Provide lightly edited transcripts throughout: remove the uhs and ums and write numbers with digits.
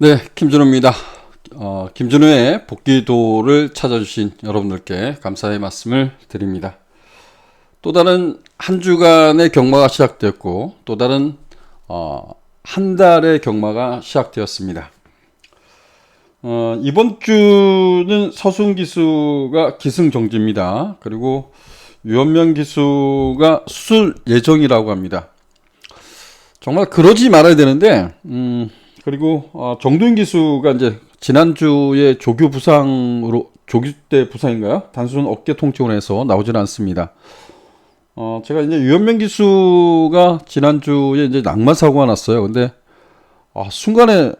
네, 김준호입니다. 김준호의 복귀도를 찾아주신 여러분들께 감사의 말씀을 드립니다. 또 다른 한 주간의 경마가 시작되었고, 또 다른 한 달의 경마가 시작되었습니다. 이번 주는 서순 기수가 기승정지입니다. 그리고 유현명 기수가 수술 예정이라고 합니다. 정말 그러지 말아야 되는데, 그리고 정두인 기수가 이제 지난주에 조교 때 부상인가요? 단순 어깨 통증으로 해서 나오질 않습니다. 제가 이제 유현명 기수가 지난주에 이제 낙마 사고가 났어요. 근데 순간에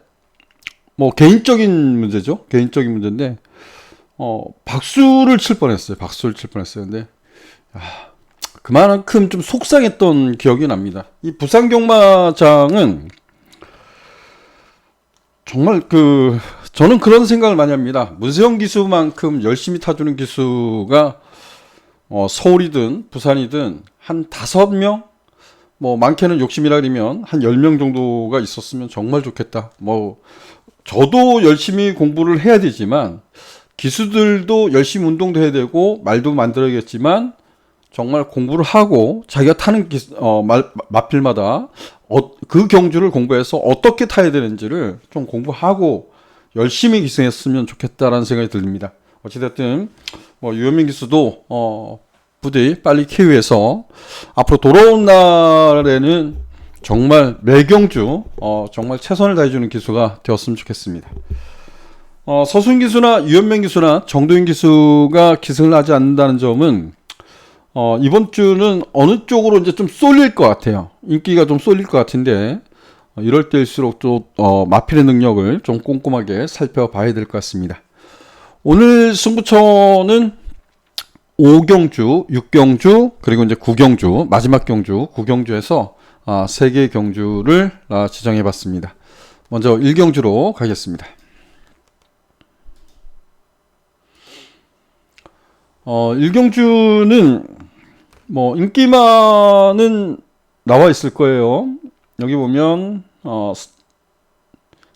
뭐 개인적인 문제죠. 개인적인 문제인데 박수를 칠 뻔했어요. 근데 그만큼 좀 속상했던 기억이 납니다. 이 부산 경마장은 정말 저는 그런 생각을 많이 합니다. 문세영 기수만큼 열심히 타주는 기수가 서울이든 부산이든 한 5명, 뭐 많게는 욕심이라 그러면 한 10명 정도가 있었으면 정말 좋겠다. 뭐 저도 열심히 공부를 해야 되지만 기수들도 열심히 운동도 해야 되고 말도 만들어야겠지만 정말 공부를 하고 자기가 타는 마필마다 그 경주를 공부해서 어떻게 타야 되는지를 좀 공부하고 열심히 기승했으면 좋겠다라는 생각이 듭니다. 어찌됐든 유현민 기수도 부디 빨리 쾌유해서 앞으로 돌아온 날에는 정말 매경주 정말 최선을 다해주는 기수가 되었으면 좋겠습니다. 서순 기수나 유현명 기수나 정도인 기수가 기승을 하지 않는다는 점은 이번 주는 어느 쪽으로 이제 좀 쏠릴 것 같아요. 인기가 좀 쏠릴 것 같은데, 이럴 때일수록 또, 마필의 능력을 좀 꼼꼼하게 살펴봐야 될 것 같습니다. 오늘 승부처는 5경주, 6경주, 그리고 이제 9경주, 마지막 경주, 9경주에서 3개의 경주를 지정해 봤습니다. 먼저 1경주로 가겠습니다. 1경주는 인기만은 나와 있을 거예요. 여기 보면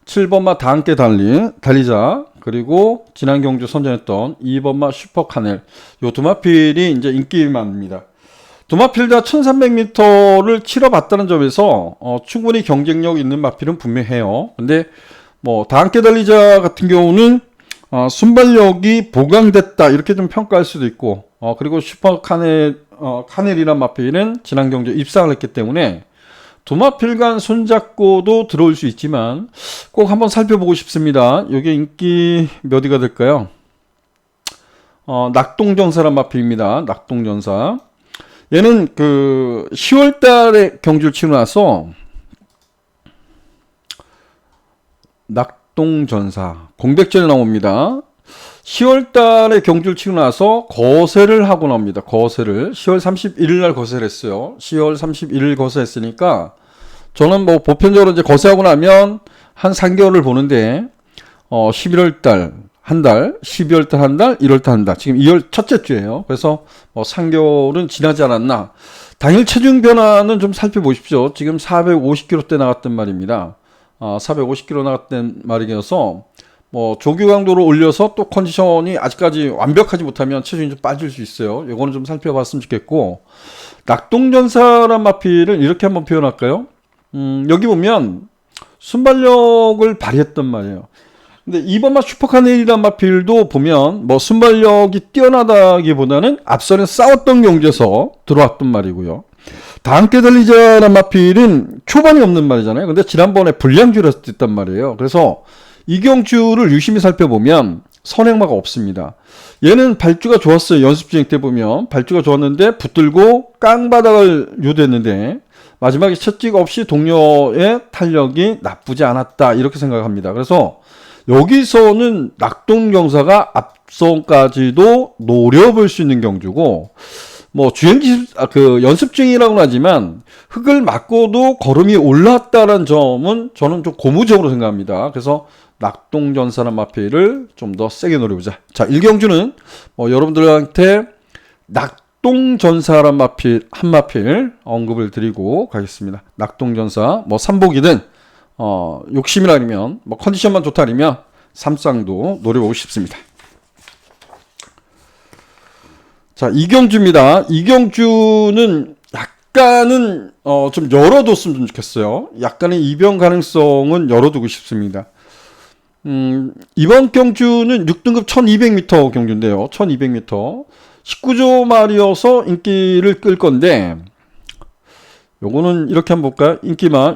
7번마 다 함께 달리자, 그리고 지난 경주 선전했던 2번마 슈퍼카넬, 요 두 마필이 이제 인기만입니다. 두 마필 다 1300m를 치러봤다는 점에서 충분히 경쟁력 있는 마필은 분명해요. 근데 다 함께 달리자 같은 경우는 순발력이 보강됐다 이렇게 좀 평가할 수도 있고, 그리고 카넬이란 마필은 지난 경주에 입상을 했기 때문에 두 마필 간 손잡고도 들어올 수 있지만 꼭 한번 살펴보고 싶습니다. 이게 인기 몇 위가 될까요? 낙동전사란 마필입니다. 낙동전사. 얘는 10월 달에 경주를 치고 나서 낙동전사 공백전에 나옵니다. 10월 달에 경주를 치고 나서 거세를 하고 나옵니다. 거세를 10월 31일 날 거세를 했어요. 10월 31일 거세했으니까 저는 보편적으로 이제 거세하고 나면 한 3개월을 보는데 11월 달 한 달, 12월 달 한 달, 1월 달 한 달. 지금 2월 첫째 주예요. 그래서 3개월은 지나지 않았나. 당일 체중 변화는 좀 살펴보십시오. 지금 450kg대 나갔단 말입니다. 450kg 나갔단 말이어서 조교 강도를 올려서 또 컨디션이 아직까지 완벽하지 못하면 체중이 좀 빠질 수 있어요. 요거는 좀 살펴봤으면 좋겠고, 낙동전사란 마필을 이렇게 한번 표현할까요? 여기 보면 순발력을 발휘했단 말이에요. 근데 이번마 슈퍼카넬이란 마필도 보면 순발력이 뛰어나다기보다는 앞선에 싸웠던 경주에서 들어왔던 말이고요. 다 함께 달리자란 마필은 초반이 없는 말이잖아요. 근데 지난번에 불량주를 했단 말이에요. 그래서 이 경주를 유심히 살펴보면 선행마가 없습니다. 얘는 발주가 좋았어요. 연습 진행 때 보면 발주가 좋았는데 붙들고 깡바닥을 유도했는데 마지막에 채찍 없이 동료의 탄력이 나쁘지 않았다 이렇게 생각합니다. 그래서 여기서는 낙동경사가 앞선까지도 노려볼 수 있는 경주고, 주행기 연습 중이라고는 하지만 흙을 맞고도 걸음이 올랐다는 점은 저는 좀 고무적으로 생각합니다. 그래서 낙동전사란 마필을 좀 더 세게 노려보자. 자, 1경주는 여러분들한테 낙동전사란 마필, 한 마필 언급을 드리고 가겠습니다. 낙동전사, 삼복이든, 욕심이 아니면, 컨디션만 좋다 아니면, 삼쌍도 노려보고 싶습니다. 자, 2경주입니다. 2경주는 약간은 좀 열어뒀으면 좋겠어요. 약간의 이변 가능성은 열어두고 싶습니다. 이번 경주는 6등급 1200m 경주인데요. 1200m 19조 말이어서 인기를 끌 건데, 요거는 이렇게 한번 볼까요? 인기만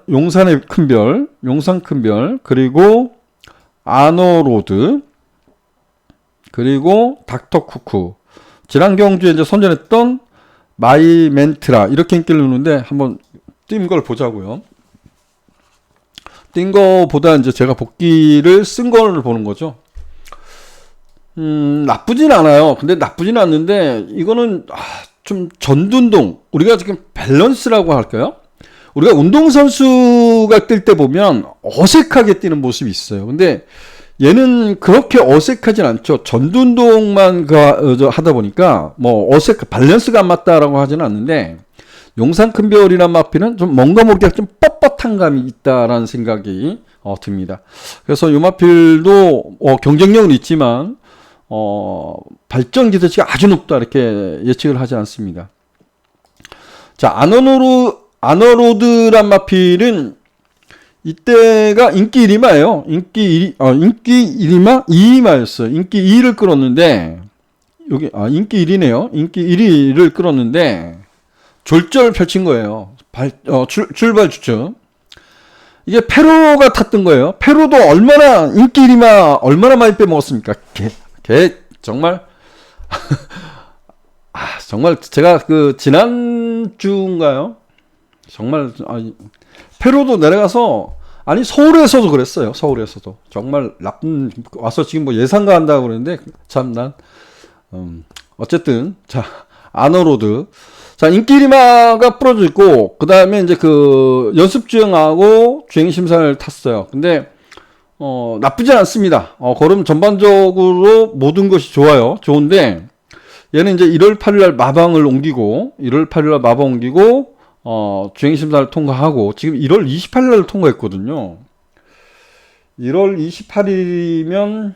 용산의 큰별, 용산 큰별, 그리고 아너로드, 그리고 닥터쿠쿠, 지난 경주에 이제 선전했던 마이멘트라, 이렇게 인기를 누는데 한번 뛴 걸 보자고요. 뛴 거보다 이제 제가 복귀를 쓴 걸 보는 거죠. 나쁘진 않아요. 근데 나쁘진 않는데 이거는 좀 전둔동, 우리가 지금 밸런스라고 할까요? 우리가 운동선수가 뛸 때 보면 어색하게 뛰는 모습이 있어요. 근데 얘는 그렇게 어색하진 않죠. 전둔동만 하다 보니까 밸런스가 안 맞다라고 하지는 않는데, 용산 큰별이란 마필은 좀 뭔가 모르게 좀 뻣뻣한 감이 있다라는 생각이 듭니다. 그래서 이 마필도 경쟁력은 있지만 발전 기대치가 아주 높다 이렇게 예측을 하지 않습니다. 자, 아너로드란 마필은 이때가 인기 1위마예요. 인기 1위마? 2위마였어요. 인기 2위를 끌었는데, 인기 1위네요. 인기 1위를 끌었는데, 졸절 펼친 거예요. 출발 주춤. 이게 페로가 탔던 거예요. 페로도 얼마나, 인기 1위마 얼마나 많이 빼먹었습니까? 걔, 정말. 정말, 제가 지난주인가요? 정말, 페로도 내려가서, 서울에서도 그랬어요. 서울에서도. 정말 와서 지금 예상가 한다고 그러는데, 참, 어쨌든, 자, 아너로드. 자, 인기 1위마가 부러져 있고, 그 다음에 이제 연습 주행하고 주행심사를 탔어요. 근데, 나쁘진 않습니다. 걸음 전반적으로 모든 것이 좋아요. 좋은데, 얘는 이제 1월 8일날 마방 옮기고, 주행심사를 통과하고, 지금 1월 28일날 통과했거든요. 1월 28일이면,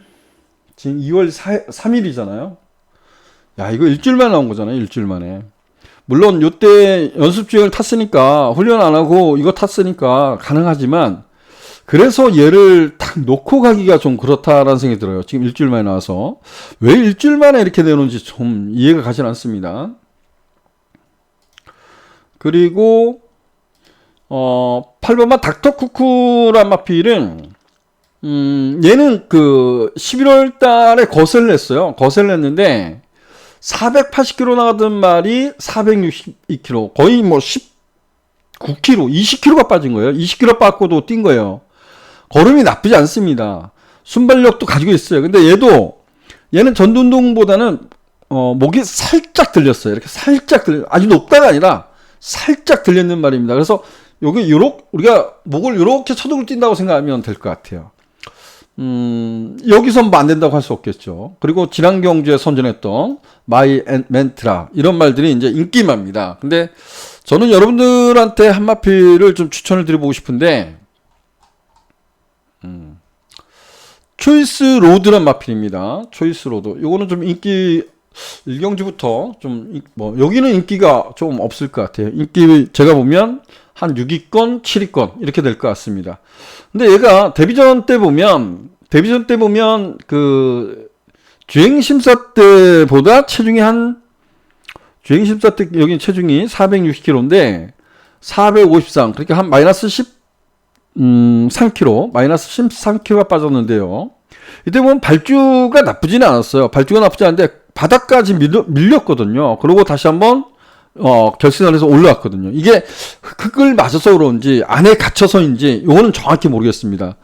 지금 2월 3일이잖아요. 야, 이거 일주일 만에 나온 거잖아요. 일주일 만에. 물론, 요때 연습주행을 탔으니까, 훈련 안 하고 이거 탔으니까 가능하지만, 그래서 얘를 딱 놓고 가기가 좀 그렇다라는 생각이 들어요. 지금 일주일 만에 나와서. 왜 일주일 만에 이렇게 내놓은지 좀 이해가 가진 않습니다. 그리고 8번만 닥터쿠쿠란 마필은 얘는 11월 달에 거세를 냈어요. 거세를 냈는데 480km 나가던 말이 462km, 거의 19km, 20km가 빠진 거예요. 20km 빠고도 뛴 거예요. 걸음이 나쁘지 않습니다. 순발력도 가지고 있어요. 근데 얘는 전둔동보다는 목이 살짝 들렸어요. 이렇게 살짝 아주 높다가 아니라 살짝 들렸는 말입니다. 그래서 우리가 목을 요렇게 쳐두고 뛴다고 생각하면 될 것 같아요. 여기서 안 된다고 할 수 없겠죠. 그리고 지난 경주에 선전했던 마이멘트라, 이런 말들이 이제 인기마입니다. 근데 저는 여러분들한테 한 마필을 좀 추천을 드려보고 싶은데, 초이스 로드란 마필입니다. 초이스 로드. 요거는 좀 인기, 1경주부터 여기는 인기가 좀 없을 것 같아요. 인기, 제가 보면 한 6위권, 7위권, 이렇게 될 것 같습니다. 근데 얘가 데뷔전 때 보면, 주행심사 때보다 주행심사 때 여기 체중이 460kg인데, 453, 그러니까 한 마이너스 13kg, 마이너스 13kg가 빠졌는데요. 이때 보면 발주가 나쁘지는 않았어요. 발주가 나쁘지 않은데 바닥까지 밀렸거든요. 그리고 다시 한번 결승선에서 올라왔거든요. 이게 흙을 맞아서 그런지 안에 갇혀서인지 이거는 정확히 모르겠습니다.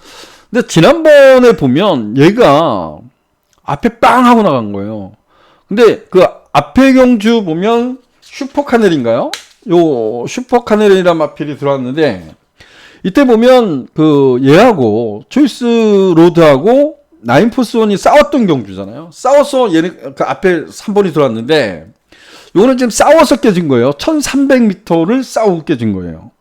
근데 지난번에 보면 얘가 앞에 빵 하고 나간 거예요. 근데 앞에 경주 보면 슈퍼카넬인가요? 요 슈퍼카넬이란 마필이 들어왔는데, 이때 보면 그 얘하고 초이스 로드하고 나인포스원이 싸웠던 경주잖아요. 싸워서 얘는 그 앞에 3번이 들어왔는데 요거는 지금 싸워서 깨진 거예요. 1300m를 싸우고 깨진 거예요.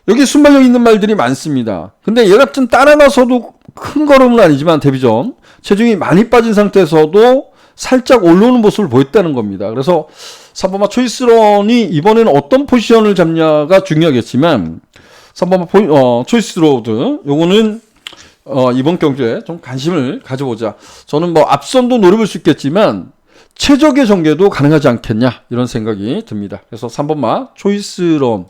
여기 순발력 있는 말들이 많습니다. 근데 얘가 좀 따라가서도 큰 걸음은 아니지만 데뷔전 체중이 많이 빠진 상태에서도 살짝 올라오는 모습을 보였다는 겁니다. 그래서 3번마 초이스런이 이번에는 어떤 포지션을 잡냐가 중요하겠지만 3번마 초이스 로드 요거는 이번 경주에 좀 관심을 가져보자. 저는 뭐 앞선도 노려볼 수 있겠지만 최적의 전개도 가능하지 않겠냐 이런 생각이 듭니다. 그래서 3번마 초이스런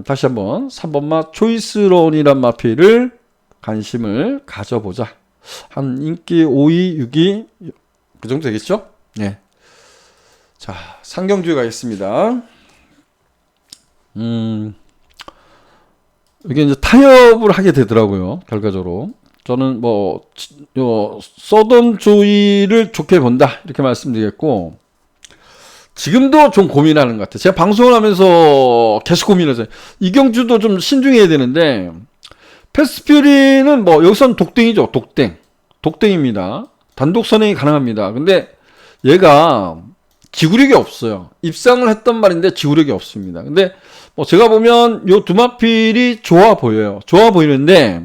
다시 한번 3번마 초이스런이란 마필을 관심을 가져보자. 한 인기 5위, 6위 그 정도 되겠죠? 네. 자, 상경주에 가겠습니다. 이게 이제 타협을 하게 되더라고요. 결과적으로. 저는 뭐 서던 조이를 좋게 본다 이렇게 말씀드리겠고 지금도 좀 고민하는 것 같아요. 제가 방송을 하면서 계속 고민하잖아요. 이경주도 좀 신중해야 되는데 패스퓨리는 뭐 여기선 독땡이죠. 독땡입니다. 단독 선행이 가능합니다. 근데 얘가 지구력이 없어요. 입상을 했던 말인데 지구력이 없습니다. 근데 뭐 제가 보면 요 두 마필이 좋아 보여요. 좋아 보이는데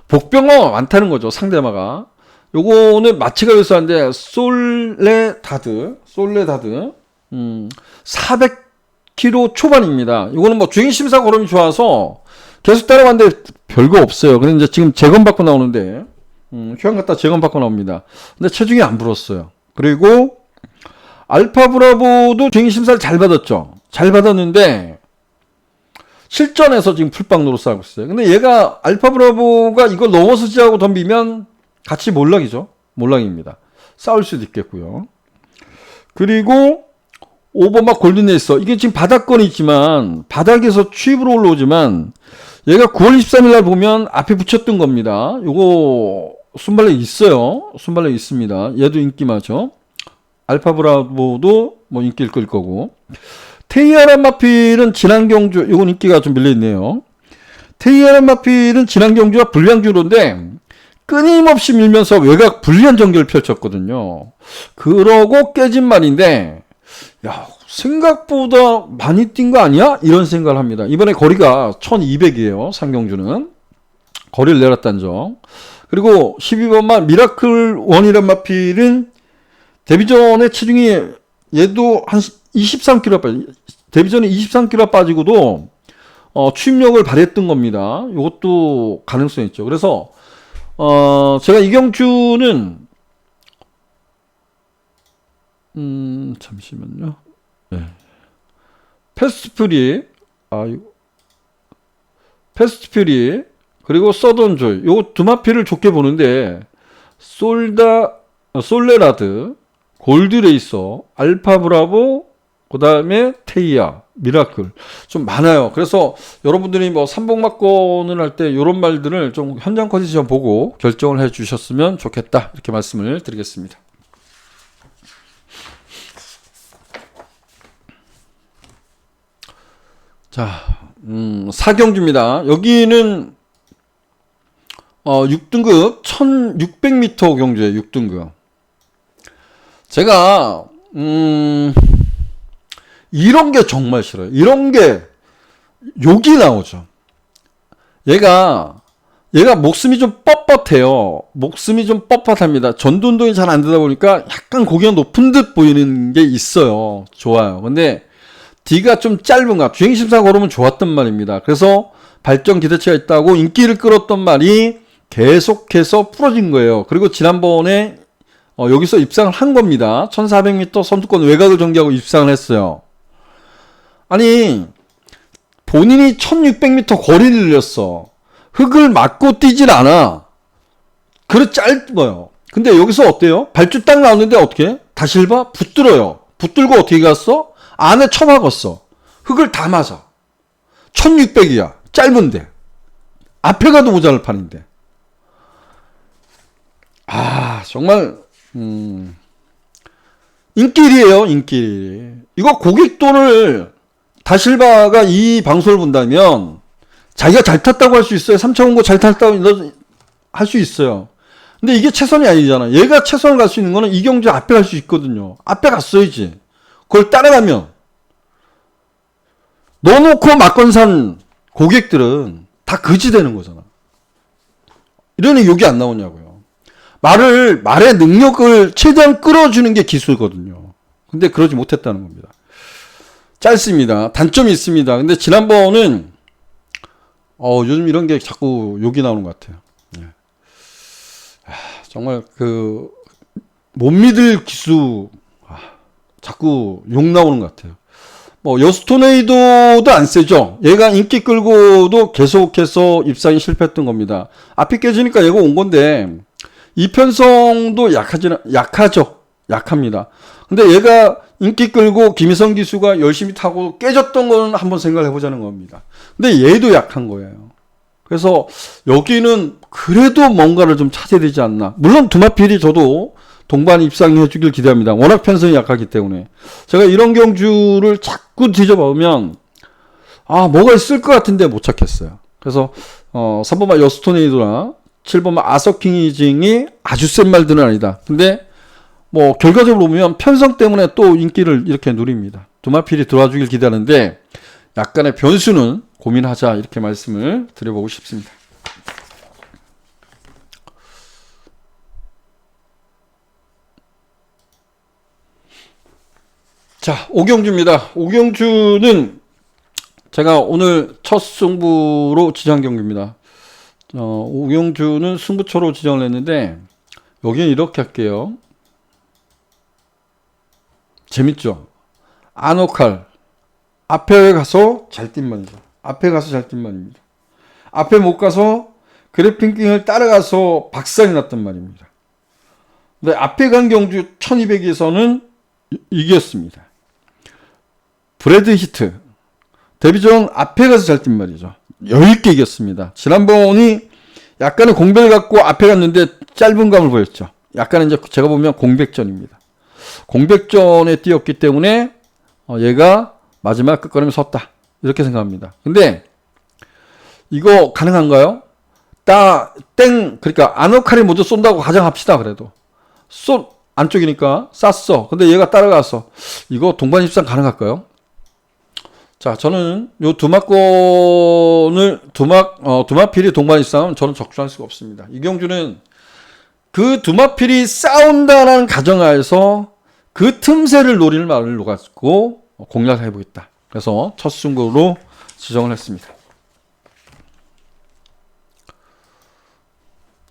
복병어가 많다는 거죠. 상대마가. 요거는 마치가 요소한데 솔레다드 400km 초반입니다. 이거는 뭐 주행심사 걸음이 좋아서 계속 따라갔는데 별거 없어요. 근데 이제 지금 재검받고 나오는데 휴양 갔다 재검받고 나옵니다. 근데 체중이 안 불었어요. 그리고 알파 브라보도 주행심사를 잘 받았죠. 잘 받았는데 실전에서 지금 풀빵으로 싸우고 있어요. 근데 얘가 알파 브라보가 이걸 넘어서지 하고 덤비면 같이 몰락이죠. 몰락입니다. 싸울 수도 있겠고요. 그리고 5번마 골든레이서 이게 지금 바닥권이 있지만 바닥에서 취입으로 올라오지만 얘가 9월 23일 날 보면 앞에 붙였던 겁니다. 요거 순발력 있어요. 순발력 있습니다. 얘도 인기 많죠. 알파 브라보도 뭐 인기를 끌 거고 테이아란 마필은 지난 경주 요건 인기가 좀 밀려있네요. 테이아란 마필은 지난 경주와 불리한 주로인데 끊임없이 밀면서 외곽 불리한 전개를 펼쳤거든요. 그러고 깨진 말인데 야 생각보다 많이 뛴 거 아니야? 이런 생각을 합니다. 이번에 거리가 1200이에요. 상경주는 거리를 내렸다는 점. 그리고 12번만 미라클 원이란 마필은 데뷔전에 체중이 얘도 한 23kg 빠지 데뷔전에 23kg 빠지고도 추임력을 발휘했던 겁니다. 이것도 가능성이 있죠. 그래서 제가 이경주는 잠시만요. 네. 패스트퓨리 그리고 서던조이 요 두 마필을 좋게 보는데 솔레라드 골드레이서 알파 브라보 그 다음에 테이아 미라클 좀 많아요. 그래서 여러분들이 뭐 삼복막권을 할 때 이런 말들을 좀 현장 컨디션 보고 결정을 해 주셨으면 좋겠다 이렇게 말씀을 드리겠습니다. 자, 4경주입니다. 여기는 6등급 1600m 경주에 6등급. 제가 이런 게 정말 싫어요. 이런 게 욕이 나오죠. 얘가 목숨이 좀 뻣뻣해요. 목숨이 좀 뻣뻣합니다. 전두 운동이 잘 안 되다 보니까 약간 고기가 높은 듯 보이는 게 있어요. 좋아요. 근데 D가 좀 짧은가. 주행심사 걸으면 좋았단 말입니다. 그래서 발전 기대치가 있다고 인기를 끌었던 말이 계속해서 풀어진 거예요. 그리고 지난번에 여기서 입상을 한 겁니다. 1400m 선두권 외곽을 정지하고 입상을 했어요. 아니 본인이 1600m 거리를 늘렸어. 흙을 맞고 뛰질 않아. 그래 짧아요. 근데 여기서 어때요? 발주 딱 나오는데 어떻게? 다실바 붙들어요. 붙들고 어떻게 갔어? 안에 처박았어. 흙을 다 맞아. 1600이야. 짧은데. 앞에 가도 모자랄 판인데. 정말 인기일이에요. 인기일. 이거 고객돈을 다실바가 이 방송을 본다면 자기가 잘 탔다고 할 수 있어요. 3차 원고 잘 탔다고 할 수 있어요. 근데 이게 최선이 아니잖아. 얘가 최선을 갈 수 있는 거는 이경주 앞에 갈 수 있거든요. 앞에 갔어야지. 그걸 따라가면 넣어놓고 막건산 고객들은 다 거지 되는 거잖아. 이러니 욕이 안 나오냐고요. 말의 능력을 최대한 끌어주는 게 기술거든요. 근데 그러지 못했다는 겁니다. 짧습니다. 단점이 있습니다. 근데 지난번은 요즘 이런 게 자꾸 욕이 나오는 것 같아요. 정말 못 믿을 기수 자꾸 욕 나오는 것 같아요. 여수토네이도도 안 세죠. 얘가 인기 끌고도 계속해서 입상이 실패했던 겁니다. 앞이 깨지니까 얘가 온 건데 이편성도 약하죠. 약합니다. 근데 얘가 인기 끌고 김희성 기수가 열심히 타고 깨졌던 거는 한번 생각을 해보자는 겁니다. 근데 얘도 약한 거예요. 그래서 여기는 그래도 뭔가를 좀 찾아야 되지 않나. 물론 두마필이 저도 동반 입상해 주길 기대합니다. 워낙 편성이 약하기 때문에. 제가 이런 경주를 자꾸 뒤져보면 뭐가 있을 것 같은데 못 찾겠어요. 그래서 3번마 여수토네이도나 7번마 아서킹이징이 아주 센 말들은 아니다. 근데 결과적으로 보면 편성 때문에 또 인기를 이렇게 누립니다. 두마필이 들어와 주길 기대하는데 약간의 변수는 고민하자 이렇게 말씀을 드려보고 싶습니다. 자, 오경주입니다. 오경주는 제가 오늘 첫 승부로 지정한 경기입니다. 오경주는 승부처로 지정을 했는데 여기는 이렇게 할게요. 재밌죠? 아노칼 앞에 가서 잘 뛴 말이죠. 앞에 가서 잘 뛴 말입니다. 앞에 못 가서 그래핑킹을 따라가서 박살이 났단 말입니다. 근데 앞에 간 경주 1200에서는 이겼습니다. 브래드 히트 데뷔전 앞에 가서 잘 뛴 말이죠. 여유있게 이겼습니다. 지난번이 약간의 공백을 갖고 앞에 갔는데 짧은 감을 보였죠. 약간은 이제 제가 보면 공백전입니다. 공백전에 뛰었기 때문에 얘가 마지막 끝걸음에 섰다 이렇게 생각합니다. 근데 이거 가능한가요? 그러니까 아노칼이 먼저 쏜다고 가정합시다. 그래도 안쪽이니까 쐈어. 근데 얘가 따라가서 이거 동반 입상 가능할까요? 자, 저는 요 두마필이 동반 입상은 저는 적중할 수가 없습니다. 이경주는 그 두마필이 싸운다라는 가정하에서 그 틈새를 노리는 말을 놓고 공략을 해보겠다. 그래서 첫 승부로 지정을 했습니다.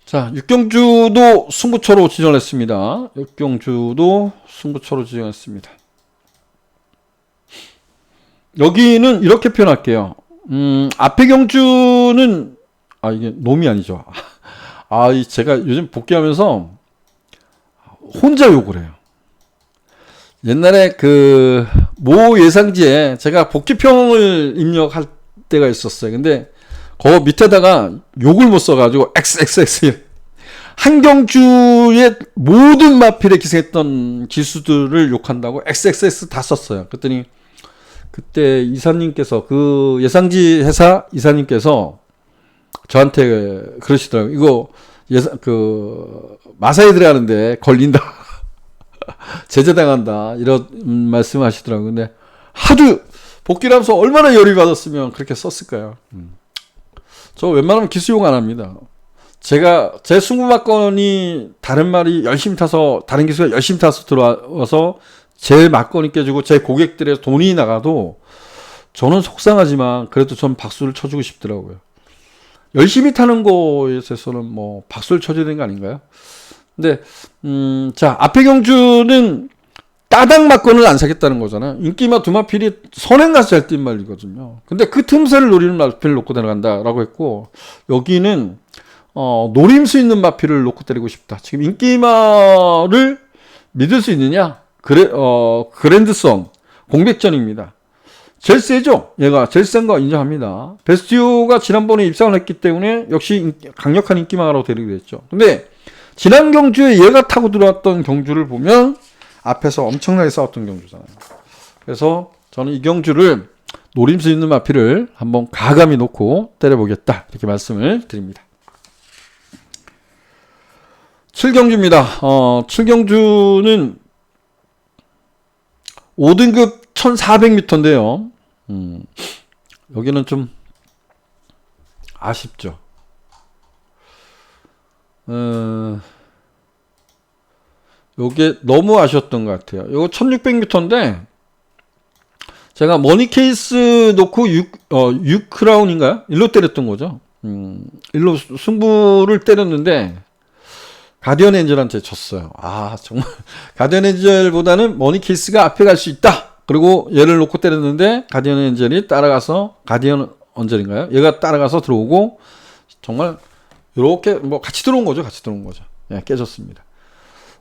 자, 육경주도 승부처로 지정을 했습니다. 육경주도 승부처로 지정했습니다. 여기는 이렇게 표현할게요. 앞에 경주는 이게 놈이 아니죠. 제가 요즘 복귀하면서 혼자 욕을 해요. 옛날에 모 예상지에 제가 복귀평을 입력할 때가 있었어요. 근데 그 밑에다가 욕을 못 써가지고 XXX 한 경주의 모든 마필에 기생했던 기수들을 욕한다고 XXX 다 썼어요. 그랬더니 그때 이사님께서 예상지 회사 이사님께서 저한테 그러시더라고요. 이거 마사에 들어가는데 걸린다. 제재당한다. 이런 말씀을 하시더라고요. 근데 하도 복귀를 하면서 얼마나 열이 받았으면 그렇게 썼을까요? 저 웬만하면 기수용 안 합니다. 제 승부막건이 다른 말이 열심히 타서, 다른 기수가 열심히 타서 들어와서 제 막건이 깨지고 제 고객들의 돈이 나가도 저는 속상하지만 그래도 전 박수를 쳐주고 싶더라고요. 열심히 타는 거에 있어서는 박수를 쳐줘야 되는 거 아닌가요? 근데, 자, 앞에 경주는 따당 막건을 안 사겠다는 거잖아요. 인기마 두마필이 선행 가서 잘 뛴 말이거든요. 근데 그 틈새를 노리는 마필을 놓고 내려간다라고 했고, 여기는, 노림 수 있는 마필을 놓고 때리고 싶다. 지금 인기마를 믿을 수 있느냐? 그랜드선, 공백전입니다. 제일 세죠? 얘가 제일 센 거 인정합니다. 베스티오가 지난번에 입상을 했기 때문에 역시 강력한 인기마라고 데리게 됐죠. 근데 지난 경주에 얘가 타고 들어왔던 경주를 보면 앞에서 엄청나게 싸웠던 경주잖아요. 그래서 저는 이 경주를 노림수 있는 마피를 한번 가감히 놓고 때려보겠다. 이렇게 말씀을 드립니다. 7경주입니다. 7경주는 5등급 1400m인데요. 여기는 좀 아쉽죠. 요게 너무 아쉬웠던 것 같아요. 요거 1600m인데 제가 머니 케이스 놓고 6크라운인가요? 일로 때렸던 거죠. 일로 승부를 때렸는데 가디언 엔젤한테 졌어요. 아, 정말 가디언 엔젤보다는 머니 케이스가 앞에 갈 수 있다. 그리고 얘를 놓고 때렸는데 가디언 엔젤이 따라가서, 가디언 엔젤인가요? 얘가 따라가서 들어오고 정말 이렇게 뭐 같이 들어온 거죠. 예, 깨졌습니다.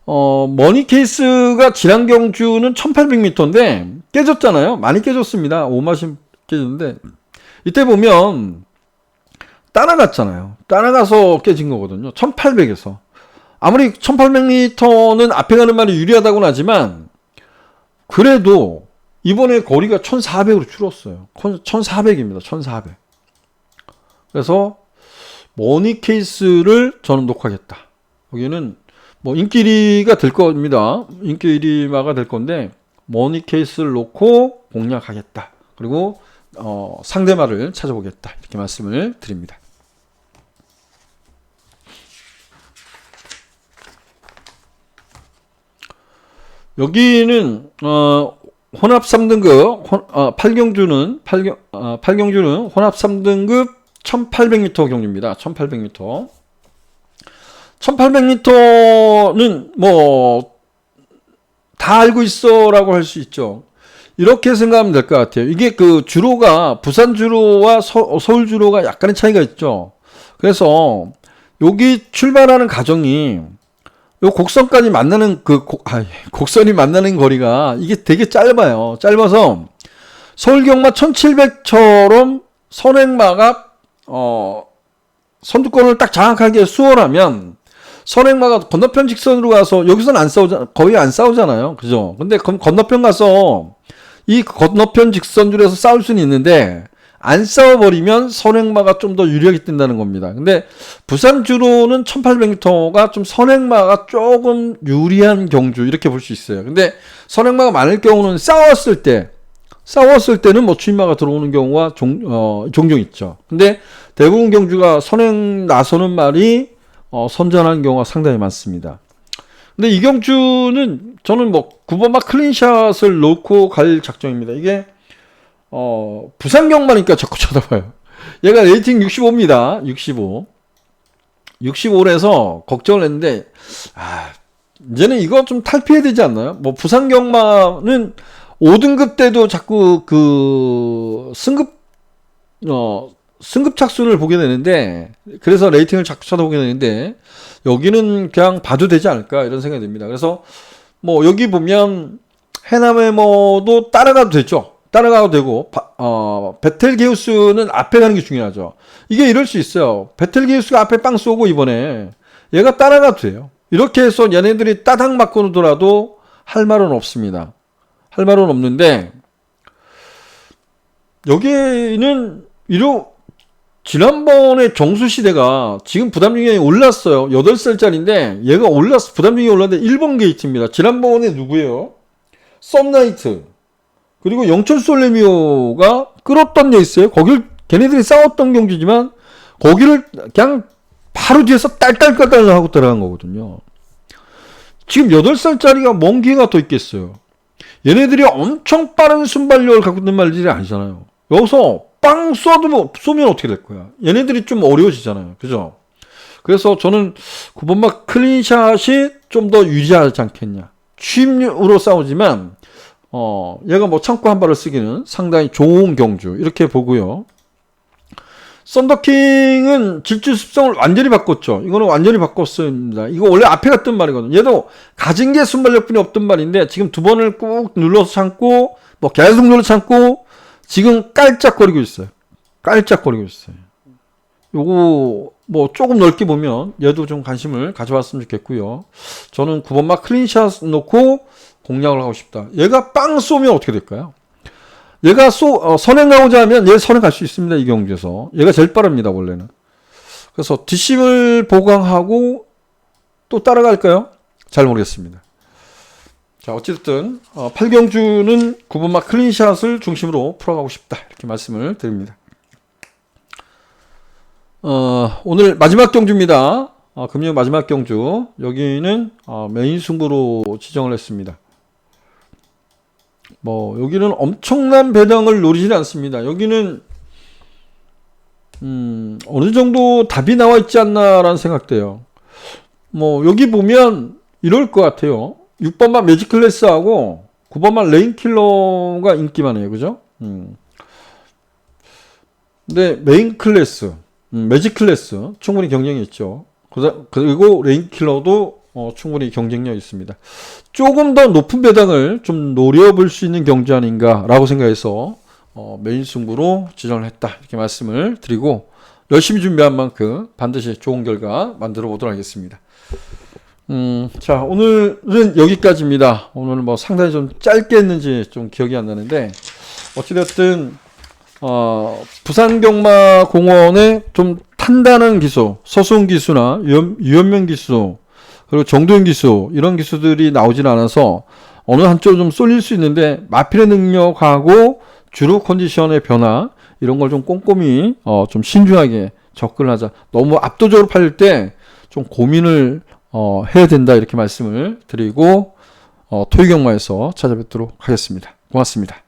머니 케이스가 지난 경주는 1800m인데 깨졌잖아요. 많이 깨졌습니다. 5마신 깨졌는데 이때 보면 따라갔잖아요. 따라가서 깨진 거거든요. 1800에서. 아무리 1800m는 앞에 가는 말이 유리하다고는 하지만 그래도 이번에 거리가 1400으로 줄었어요. 1400입니다. 1400. 그래서 머니 케이스를 저는 녹화하겠다. 여기는 뭐 인기리가 될 겁니다. 인기리마가 될 건데 머니 케이스를 놓고 공략하겠다. 그리고 상대마를 찾아보겠다. 이렇게 말씀을 드립니다. 여기는 혼합 3등급 8경주는 혼합 3등급 1800m 경주입니다. 1800m. 1800m는 뭐 다 알고 있어라고 할 수 있죠. 이렇게 생각하면 될 것 같아요. 이게 그 주로가 부산 주로와 서울 주로가 약간의 차이가 있죠. 그래서 여기 출발하는 과정이 요 곡선까지 만나는 곡선이 만나는 거리가 이게 되게 짧아요. 짧아서 서울 경마 1700처럼 선행마가 선두권을 딱 장악하게 수월하면 선행마가 건너편 직선으로 가서 여기서는 거의 안 싸우잖아요. 그죠? 근데 건너편 가서 이 건너편 직선줄에서 싸울 수는 있는데 안 싸워버리면 선행마가 좀 더 유리하게 뜬다는 겁니다. 근데 부산 주로는 1800m가 좀 선행마가 조금 유리한 경주 이렇게 볼 수 있어요. 근데 선행마가 많을 경우는 싸웠을 때는 뭐 추임마가 들어오는 경우가 종종 있죠. 근데 대부분 경주가 선행 나서는 말이 선전하는 경우가 상당히 많습니다. 근데 이 경주는 저는 뭐 9번마 클린샷을 놓고 갈 작정입니다. 이게 부산 경마니까 자꾸 쳐다봐요. 얘가 레이팅 65입니다. 65라서 걱정을 했는데 이제는 이거 좀 탈피해야 되지 않나요? 뭐 부산 경마는 5등급 때도 자꾸 그 승급 착순을 보게 되는데, 그래서 레이팅을 자꾸 쳐다보게 되는데 여기는 그냥 봐도 되지 않을까 이런 생각이 듭니다. 그래서 뭐 여기 보면 해남에모도 따라가도 되죠. 따라가도 되고 베텔게우스는 앞에 가는 게 중요하죠. 이게 이럴 수 있어요. 베텔게우스가 앞에 빵 쏘고 이번에 얘가 따라가도 돼요. 이렇게 해서 얘네들이 따닥 맞고 오더라도 할 말은 없습니다. 할 말은 없는데 여기는 지난번에 정수시대가 지금 부담중량이 올랐어요. 8살짜리인데 얘가 부담중량이 올랐는데 1번 게이트입니다. 지난번에 누구예요? 썸나이트 그리고 영철 솔레미오가 끌었던 데 있어요. 걔네들이 싸웠던 경주지만 거기를 그냥 바로 뒤에서 딸딸딸딸 하고 들어간 거거든요. 지금 8살짜리가 뭔 기회가 더 있겠어요. 얘네들이 엄청 빠른 순발력을 갖고 있는 말들이 아니잖아요. 여기서 빵 쏘면 어떻게 될 거야? 얘네들이 좀 어려워지잖아요. 그죠? 그래서 저는 9번마 클린샷이 좀 더 유리하지 않겠냐. 취임으로 싸우지만 얘가 뭐 창고 한 발을 쓰기는 상당히 좋은 경주 이렇게 보고요. 썬더킹은 질주 습성을 완전히 바꿨죠. 이거는 완전히 바꿨습니다. 이거 원래 앞에 갔던 말이거든요. 얘도 가진 게 순발력뿐이 없던 말인데 지금 2번을 꾹 눌러서 참고 뭐 계속 눌러 참고 지금 깔짝거리고 있어요. 요거 뭐 조금 넓게 보면 얘도 좀 관심을 가져왔으면 좋겠고요. 저는 9번마 클린샷 놓고 공략을 하고 싶다. 얘가 빵 쏘면 어떻게 될까요? 얘가 선행 가고자 하면 얘 선행 갈 수 있습니다. 이 경주에서. 얘가 제일 빠릅니다. 원래는. 그래서 뒷심을 보강하고 또 따라갈까요? 잘 모르겠습니다. 자, 어쨌든 8경주는 9번마 클린샷을 중심으로 풀어가고 싶다. 이렇게 말씀을 드립니다. 오늘 마지막 경주입니다. 금요 마지막 경주. 여기는 메인 승부로 지정을 했습니다. 여기는 엄청난 배당을 노리지는 않습니다. 여기는 어느 정도 답이 나와 있지 않나라는 생각돼요. 여기 보면 이럴 것 같아요. 6번만 매직 클래스하고 9번만 레인킬러가 인기 많아요. 그죠? 근데 메인 클래스, 매직 클래스 충분히 경쟁이 있죠. 그리고 레인킬러도 충분히 경쟁력 있습니다. 조금 더 높은 배당을 좀 노려볼 수 있는 경주 아닌가라고 생각해서 메인 승부로 지정을 했다. 이렇게 말씀을 드리고 열심히 준비한 만큼 반드시 좋은 결과 만들어 보도록 하겠습니다. 자, 오늘은 여기까지입니다. 오늘은 상당히 좀 짧게 했는지 좀 기억이 안 나는데, 어찌됐든, 부산경마공원의 좀 탄단한 기수, 서수훈 기수나 유현명 기수, 그리고 정도현 기수, 이런 기수들이 나오진 않아서 어느 한쪽으로 좀 쏠릴 수 있는데, 마필의 능력하고 주루 컨디션의 변화, 이런 걸 좀 꼼꼼히, 좀 신중하게 접근하자. 너무 압도적으로 팔릴 때 좀 고민을 해야 된다 이렇게 말씀을 드리고 토익경마에서 찾아뵙도록 하겠습니다. 고맙습니다.